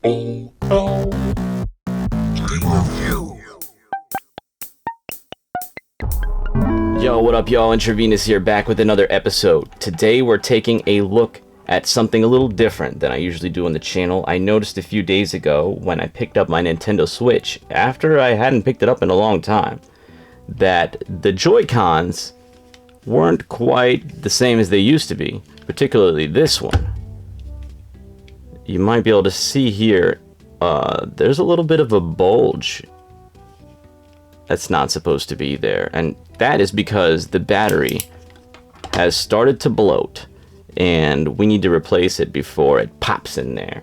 P.O.L. Yo, what up y'all? IntraVenus here, back with another episode. Today we're taking a look at something a little different than I usually do on the channel. I noticed a few days ago when I picked up my Nintendo Switch, after I hadn't picked it up in a long time, that the Joy-Cons weren't quite the same as they used to be, particularly this one. You might be able to see here, there's a little bit of a bulge that's not supposed to be there, and that is because the battery has started to bloat and we need to replace it before it pops in there.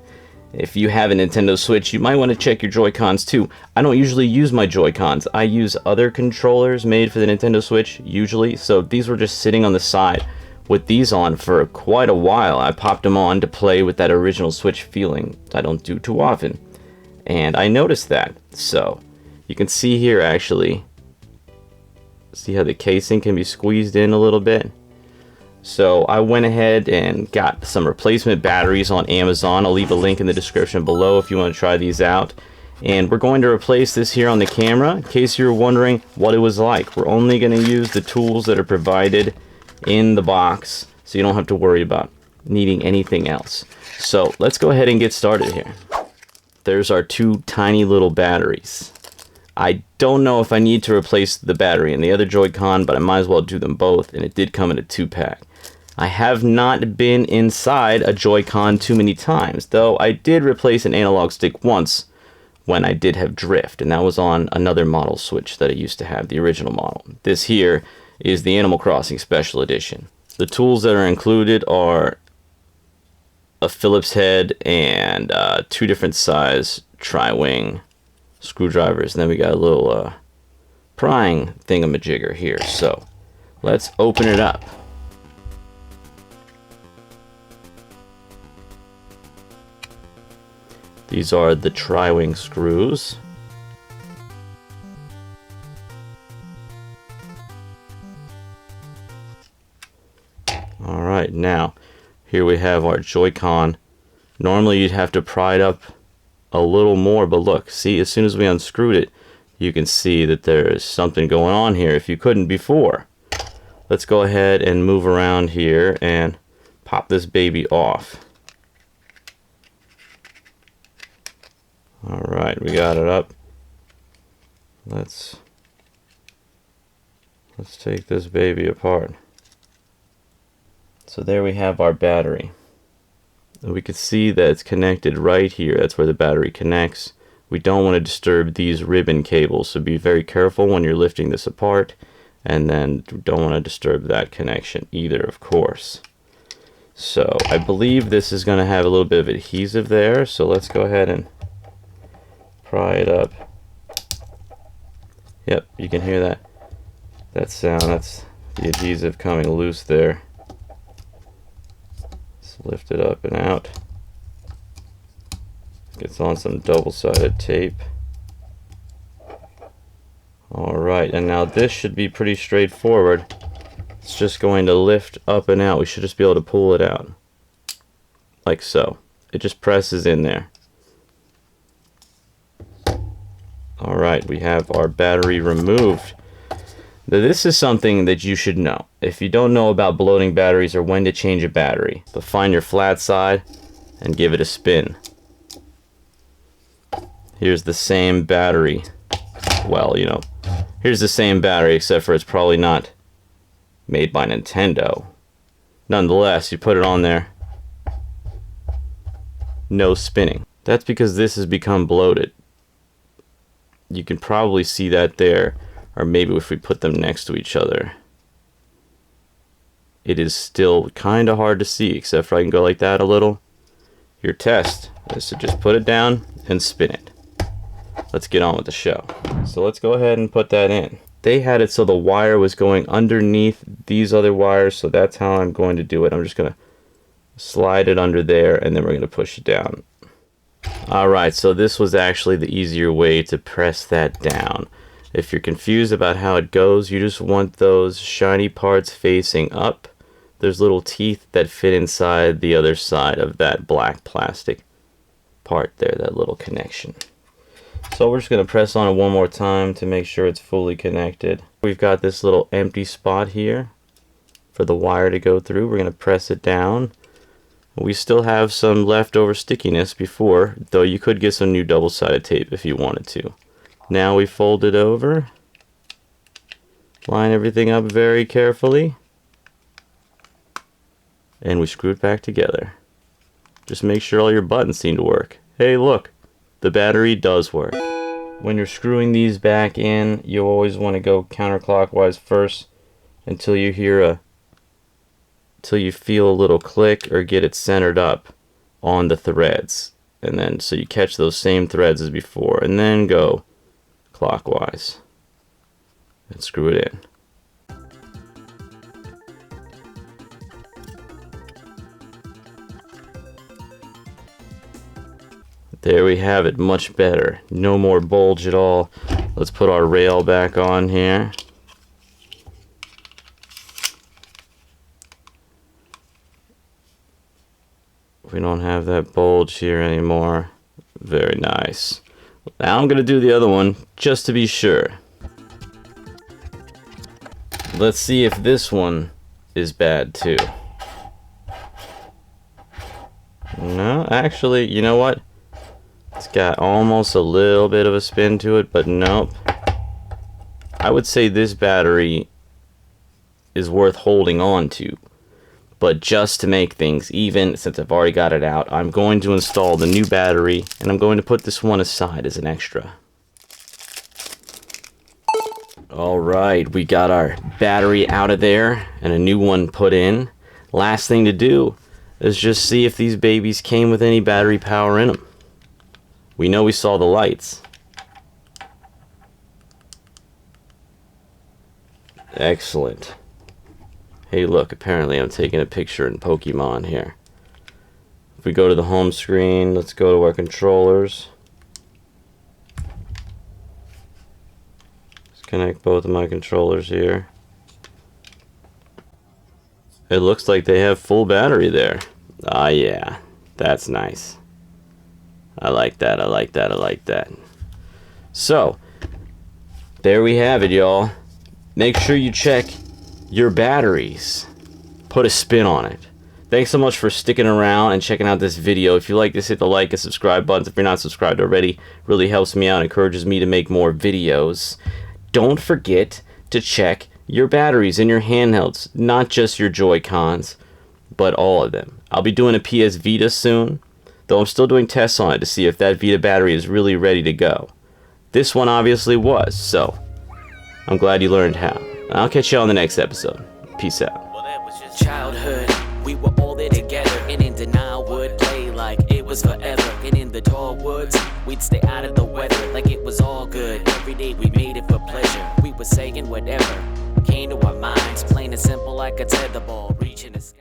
If you have a Nintendo Switch, you might want to check your Joy-Cons too. I don't usually use my Joy-Cons. I use other controllers made for the Nintendo Switch usually, so these were just sitting on the side with these on for quite a while. I popped them on to play with that original Switch feeling I don't do too often, and I noticed that. So you can see here, actually, see how the casing can be squeezed in a little bit. So I went ahead and got some replacement batteries on Amazon. I'll leave a link in the description below if you want to try these out. And we're going to replace this here on the camera, in case you're wondering what it was like. We're only going to use the tools that are provided in the box, so you don't have to worry about needing anything else. So let's go ahead and get started here. There's our two tiny little batteries. I don't know if I need to replace the battery in the other Joy-Con, but I might as well do them both, and it did come in a 2-pack. I have not been inside a Joy-Con too many times, though I did replace an analog stick once when I did have drift, and that was on another model Switch that I used to have, the original model. This here is the Animal Crossing Special Edition. The tools that are included are a Phillips head and 2 different size tri-wing screwdrivers, and then we got a little prying thingamajigger here. So let's open it up. These are the tri-wing screws. Alright, now here we have our Joy-Con. Normally you'd have to pry it up a little more, but look, see, as soon as we unscrewed it, you can see that there is something going on here if you couldn't before. Let's go ahead and move around here and pop this baby off. Alright, we got it up. Let's take this baby apart. So there we have our battery. We can see that it's connected right here. That's where the battery connects. We don't want to disturb these ribbon cables, so be very careful when you're lifting this apart, and then don't want to disturb that connection either, of course. So I believe this is going to have a little bit of adhesive there, so let's go ahead and pry it up. Yep, you can hear that sound. That's the adhesive coming loose there. Lift it up and out. Gets on some double-sided tape. Alright, and now this should be pretty straightforward. It's just going to lift up and out. We should just be able to pull it out. Like so. It just presses in there. Alright, we have our battery removed. Now, this is something that you should know. If you don't know about bloating batteries or when to change a battery, but find your flat side and give it a spin. Here's the same battery. Well, you know, here's the same battery, except for it's probably not made by Nintendo. Nonetheless, you put it on there. No spinning. That's because this has become bloated. You can probably see that there. Or maybe if we put them next to each other. It is still kind of hard to see, except for I can go like that a little. Your test is to just put it down and spin it. Let's get on with the show. So let's go ahead and put that in. They had it so the wire was going underneath these other wires, so that's how I'm going to do it. I'm just going to slide it under there, and then we're going to push it down. Alright, so this was actually the easier way to press that down. If you're confused about how it goes, you just want those shiny parts facing up. There's little teeth that fit inside the other side of that black plastic. part there, that little connection. So we're just going to press on it one more time to make sure it's fully connected. We've got this little empty spot here for the wire to go through. We're going to press it down. We still have some leftover stickiness before, though you could get some new double-sided tape if you wanted to. Now we fold it over, line everything up very carefully, and we screw it back together. Just make sure all your buttons seem to work. Hey, look, the battery does work. When you're screwing these back in, you always want to go counterclockwise first until you hear till you feel a little click or get it centered up on the threads. And then so you catch those same threads as before, and then go clockwise and screw it in. There we have it, much better. No more bulge at all. Let's put our rail back on here. We don't have that bulge here anymore. Very nice. Now I'm going to do the other one just to be sure. Let's see if this one is bad too. No, actually, you know what? It's got almost a little bit of a spin to it, but nope. I would say this battery is worth holding on to. But just to make things even, since I've already got it out, I'm going to install the new battery, and I'm going to put this one aside as an extra. Alright, we got our battery out of there, and a new one put in. Last thing to do is just see if these babies came with any battery power in them. We know we saw the lights. Excellent. Hey, look, apparently I'm taking a picture in Pokemon here. If we go to the home screen, let's go to our controllers. Let's connect both of my controllers here. It looks like they have full battery there. Ah, yeah, that's nice. I like that, I like that, I like that. So, there we have it, y'all. Make sure you check your batteries. Put a spin on it. Thanks so much for sticking around and checking out this video. If you like this, hit the like and subscribe buttons. If you're not subscribed already, really helps me out, encourages me to make more videos. Don't forget to check your batteries in your handhelds, not just your Joy-Cons, but all of them. I'll be doing a PS Vita soon, though I'm still doing tests on it to see if that Vita battery is really ready to go. This one obviously was, so I'm glad you learned how. I'll catch you on the next episode. Peace out. Well, that was just childhood. We were all there together, and in denial would play like it was forever. And in the tall woods, we'd stay out of the weather like it was all good. Every day we made it for pleasure. We were saying whatever came to our minds, plain and simple like a tetherball reaching the sky.